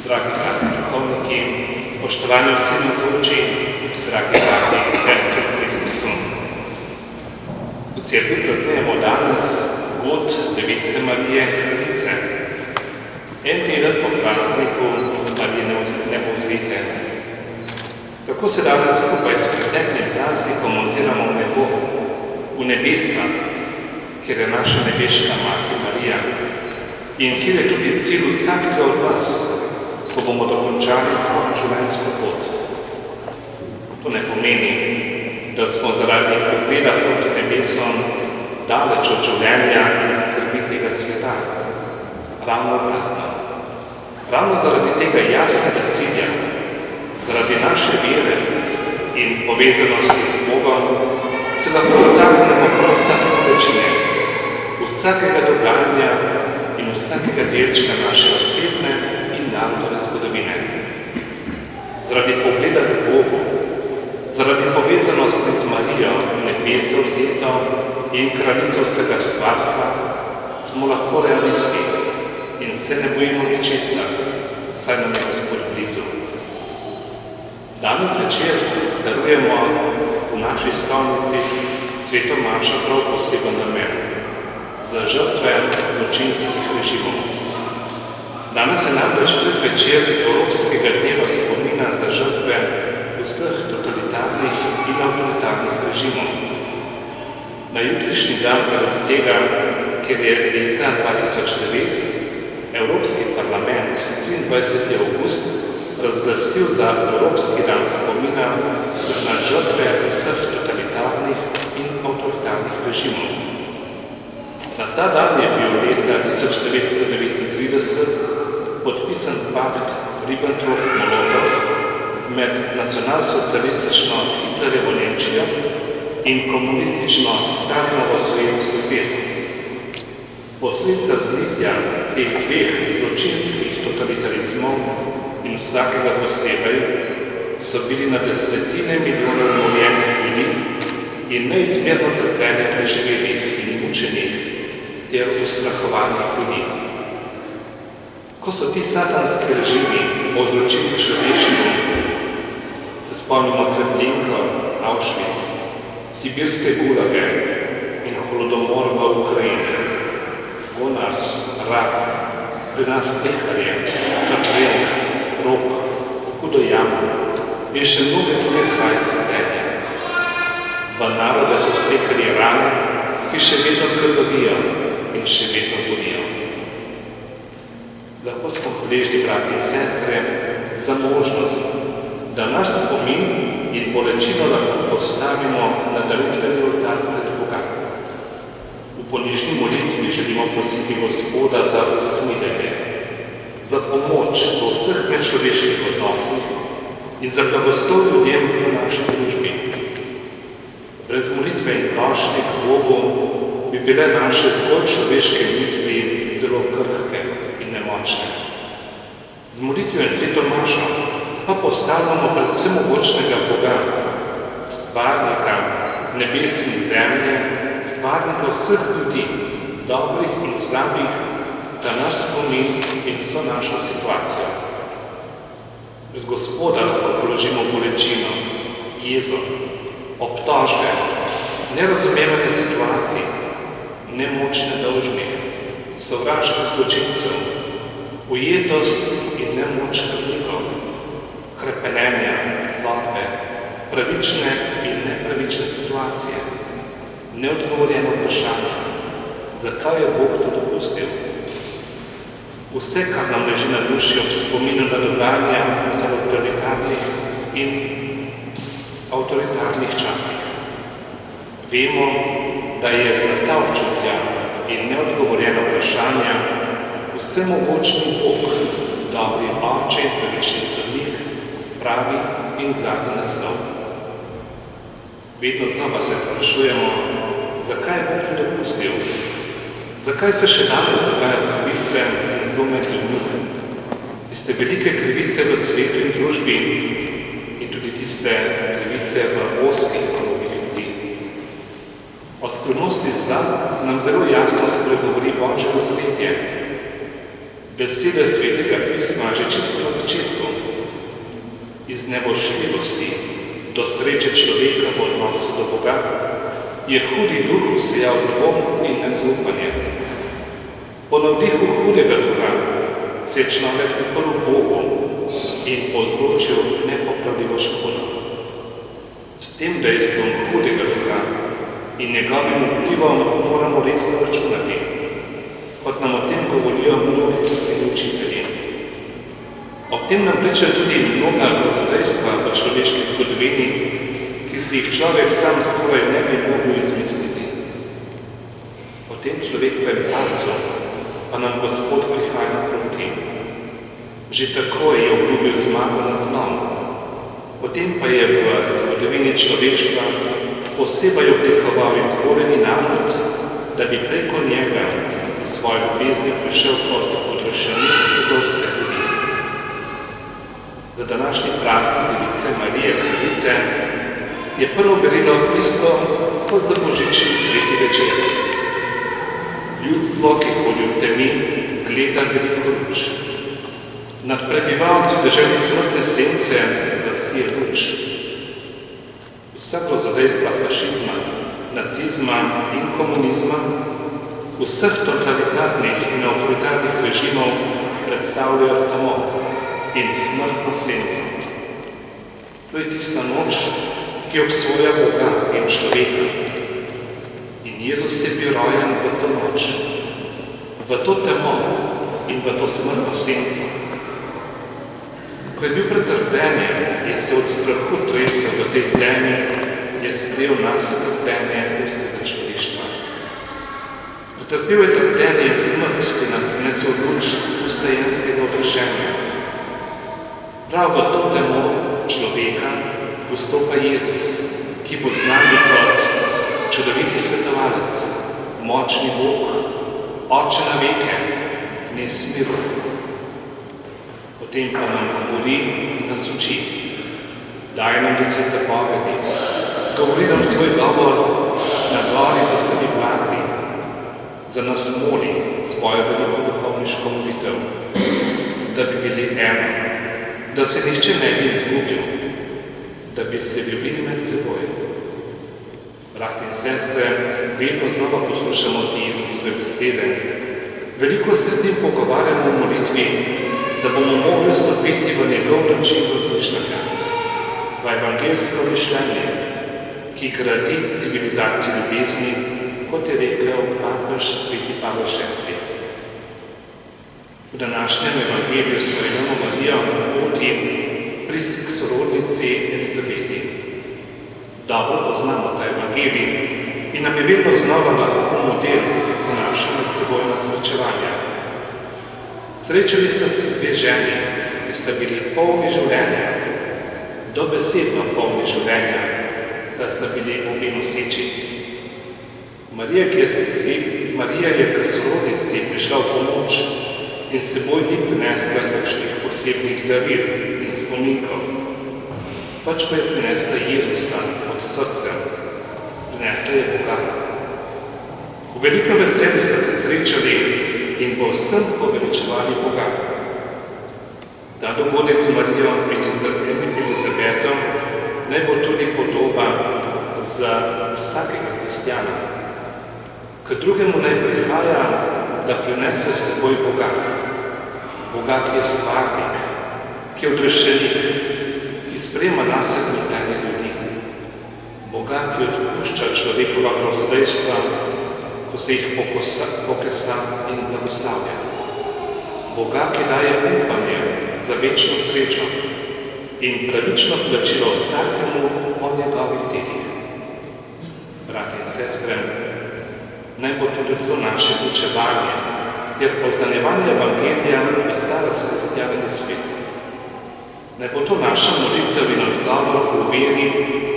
dragi duhovniki, spoštovani vsi navzoči, dragi brati in sestre v Kristusu. V cerkvi praznujemo danes god Device Marije Kraljice. En teden po prazniku Marije Nebovzete. Tako se danes skupaj s preteklim praznikom oziramo v nebo, v nebesa, kjer je naša nebeška Mati Marija in kjer je tudi cilj vsakega od vas, ko bomo dokončali svojo življenjsko pot. To ne pomeni, da smo zaradi pogleda proti nebesom daleč od življenja in skrbi tega sveta. Ravno obratno. Ravno zaradi tega jasnega cilja, zaradi naše vere in povezanosti z Bogom, se lahko dotaknemo prav vsake bolečine, vsakega dogajanja in vsakega delčka naše osebne in narodove zgodovine. Zaradi pogleda k Bogu, zaradi povezanosti z Marijo, nebesa vzeto in kraljico vsega stvarstva, smo lahko realisti in se ne bojimo ničesar, saj nam je Gospod blizu. Danes večer darujemo v naši stolnici Sveto mašo prav poseben namen za žrtve zločinskih režimov. Danes je namreč predvečer Evropskega dneva spomina za žrtve vseh totalitarnih in avtoritarnih režimov. Na jutrišnji dan zaradi tega, ker je leta 2009 Evropski parlament 23. avgust razglasil za Evropski dan spomina na žrtve vseh totalitarnih in avtoritarnih režimov. Na ta dan je bil leta 1939 podpisan pakt Ribbentrop-Molotov med nacionalsocialistično Hitlerjevo Nemčijo in komunistično Stalinovo Sovjetsko zvezo. Posledica zlitja teh dveh zločinskih totalitarizmov in vsakega posebej so bili na desetine milijonov umorjenih ljudi in neizmerno trpljenje preživelih in mučenih ter ustrahovanih ljudi. Ko so ti satanski režimi povzročili človeštvu, se spomnimo Treblinko, Auschwitz, sibirske gulage in holodomor v Ukrajini, Gonars, Rak, pri nas Neharje, Katrenk, Rok, Hudojama in še mnoge druge kraje trpljenja. V narode so stekali rane, ki še vedno krvavijo in še vedno bolijo. Lahko smo hvaležni, brati in sestre, za možnost, da naš spomin in bolečino lahko postavimo na daritveni oltar pred Boga. V ponižni molitvi želimo prositi Gospoda za usmiljenje, za pomoč v vseh medčloveških odnosih in za blagoslov ljudem v naši družbi. Brez molitve in prošnje k Bogu bi bile naše zgolj človeške misli zelo krhke in nemočne. Z molitvijo in sveto mašo pa postavljamo pred vsemogočnega Boga, stvarnika nebes in zemlje, stvarnika vseh ljudi, dobrih in slabih, da naš spomin in vso našo situacijo. Pred Gospoda lahko položimo bolečino, jezo, obtožbe, nerazumevanje situacij, nemočne dolžnih, sovraštvo zločincev, ujetost in nemoč krvnikov, krepenenja, sodbe, pravične in nepravične situacije, neodgovorjeno vprašanje, zakaj je Bog to dopustil. Vse, kar nam leži na duši ob spominu na dogajanja v totalitarnih in avtoritarnih časih. Vemo, da je za ta občutja in neodgovorjeno vprašanja vsemogočni Bog, dobri oče in pravični sodnik, pravi in zadnji naslov. Vedno znova se sprašujemo, zakaj je Bog to dopustil? Zakaj se še danes dogajajo krivice in zlo med ljudmi? Tiste velike krivice v svetu in družbi in tudi tiste krivice v oskih krogih ljudi. O skrivnosti zla nam zelo jasno spregovori Božje razodetje. Besede Svetega pisma že čisto na začetku. Iz nebožljivosti do sreče človeka v odnosu do Boga je hudi duh usejal dvom in nezaupanje. Po navdihu hudega duha se je človek uprl Bogu in povzročil nepopravljivo škodo. S tem dejstvom hudega duha in njegovim vplivom moramo resno računati, kot nam o tem govorijo mnogi cerkveni učitelji. Ob tem nam pričajo tudi mnoga grozodejstva v človeški zgodovini, ki si jih človek sam skoraj ne bi mogel izmisliti. O tem človekovem palcu pa nam Gospod prihaja naproti. Že tako je obljubil zmago nad zlom. Potem pa je v zgodovini človeštva posebej oblikoval izboreni narod, da bi preko njega za svoje ljubezni prišel kot odrešenik za vse ljudi. Za današnji praznik Device Marije Device je prvo berilo isto kot za božični sveti večer. Ljudstvo, ki hodi v temi, gleda veliko luč. Nad prebivalci deželi smrtne sence zasije luč. Vsa grozodejstva fašizma, nacizma in komunizma, vseh totalitarnih in avtoritarnih režimov predstavljajo tamo in smrtno senco. To je tista noč, ki obsoja Boga in človeka. In Jezus je bil rojen v to noč, v to temo in v to smrtno senco. Ko je bil pretrpljenje in se od strahu tresel v tej temi, je sprejel nas trpljenje vsega človeštva. Pretrpel je trpljenje in smrt, ki nam prinesel luč vstajenskega odrešenja. Prav v to temo človeka vstopa Jezus, ki bo z nami kot čudoviti svetovalec, močni Bog, Oče na veke, knez miru. Potem pa nam govori in nas uči. Daje nam 10 zapovedi, govori nam svoj govor na gori za vsemi vladi, za nas moli svojo veliko duhovniško molitev, da bi bili eno, da se nihče ne bi izgubil, da bi se ljubili med seboj. Bratje in sestre, vedno znova poslušamo te Jezusove besede. Veliko se z njim pogovarjamo v molitvi, da bomo mogli stopiti v njegov način razmišljanja, v evangeljsko mišljenje, ki gradi civilizacijo ljubezni, kot je rekel papež sveti Pavel VI. V današnjem evangeliju sprejemamo Marijo na poti prisek sorodnici Elizabeti. Dobro poznamo ta evangelij in nam je vedno znova lahko model za naše medsebojna srečevanja. Srečali sta se dve ženi, ki sta bili polni življenja, dobesedno polni življenja, saj sta bili obe noseči. Marija je k sorodnici prišla v pomoč in s seboj ni prinesla kakšnih posebnih daril in spominkov, pač pa je prinesla Jezusa od srca, prinesla je Boga. V velikem veselju sta se srečali in bo vsem poveličevali Boga. Ta dogodek z Marijo in Elizabetom naj bo tudi podoba za vsakega kristjana. K drugemu naj prihaja, da prinese s seboj Boga. Boga, ki je stvarnik, ki je odrešenik, ki sprejema nase trpljenje ljudi. Boga, ki odpušča človekova grozodejstva, ko se jih pokesa in blagoslavlja. Boga, ki daje upanje za večno srečo in pravično plačilo vsakemu po njegovih delih. Bratje in sestre, naj bo tudi to naše učevanje ter poznanevanje evangelija in ta razkristjaveni svet. Naj bo to naša molitev in odgovor v veri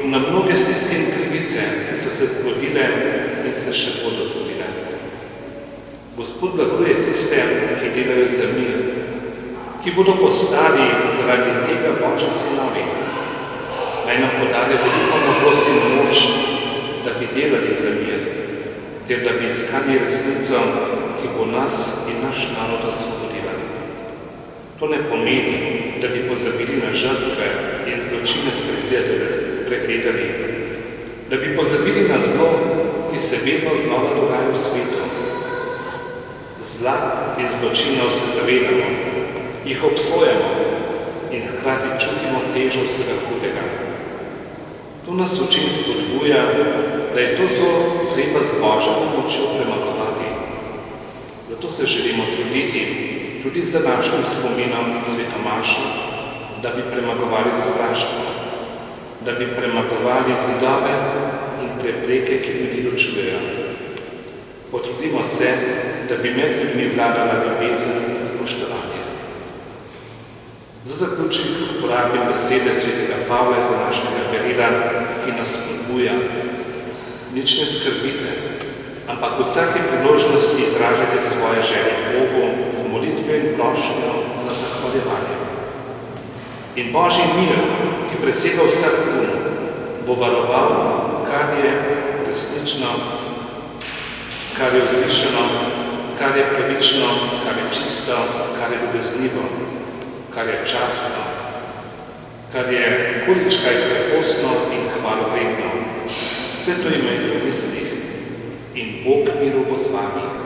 na mnoge stiske in krivice, ki so se zgodile in se še bodo zgodile. Gospod blaguje tiste, ki delajo za mir, ki bodo postali zaradi tega Božji sinovi. Naj nam podarja veliko modrosti in moč, da bi delali za mir, ter da bi iskali resnico, ki bo nas in naš narod osvobodila. To ne pomeni, da bi pozabili na žrtve in zločine spregledali, da bi pozabili na zlo, ki se vedno znova dogaja v svetu. Zla in zločinov se zavedamo, jih obsojamo in hkrati čutimo težo vsega hudega. To nas učin spodbuja, da je to zlo treba z Božjo pomočjo premagovati. Zato se želimo truditi, tudi z današnjim spominom svetomaša, da bi premagovali sovraštvo, da bi premagovali zidove in prepreke, ki ljudi ločujejo. Potrudimo se, da bi med ljudmi vladala ljubezen in spoštovanje. Za zaključek uporabim besede svetega Pavla iz današnjega berila, ki nas spodbuja. Nič ne skrbite, ampak v vsaki priložnosti izražajte svoje želje Bogu z molitvijo in prošnjo za zahvaljevanje. In Božji mir, ki presega vsak um, bo varoval, kar je resnično, kar je vzvišeno, kar je pravično, kar je čisto, kar je ljubeznivo, kar je častno, kar je količkaj krepostno in hvalovredno. Vse to imejte v mislih in Bog miru bo z vami.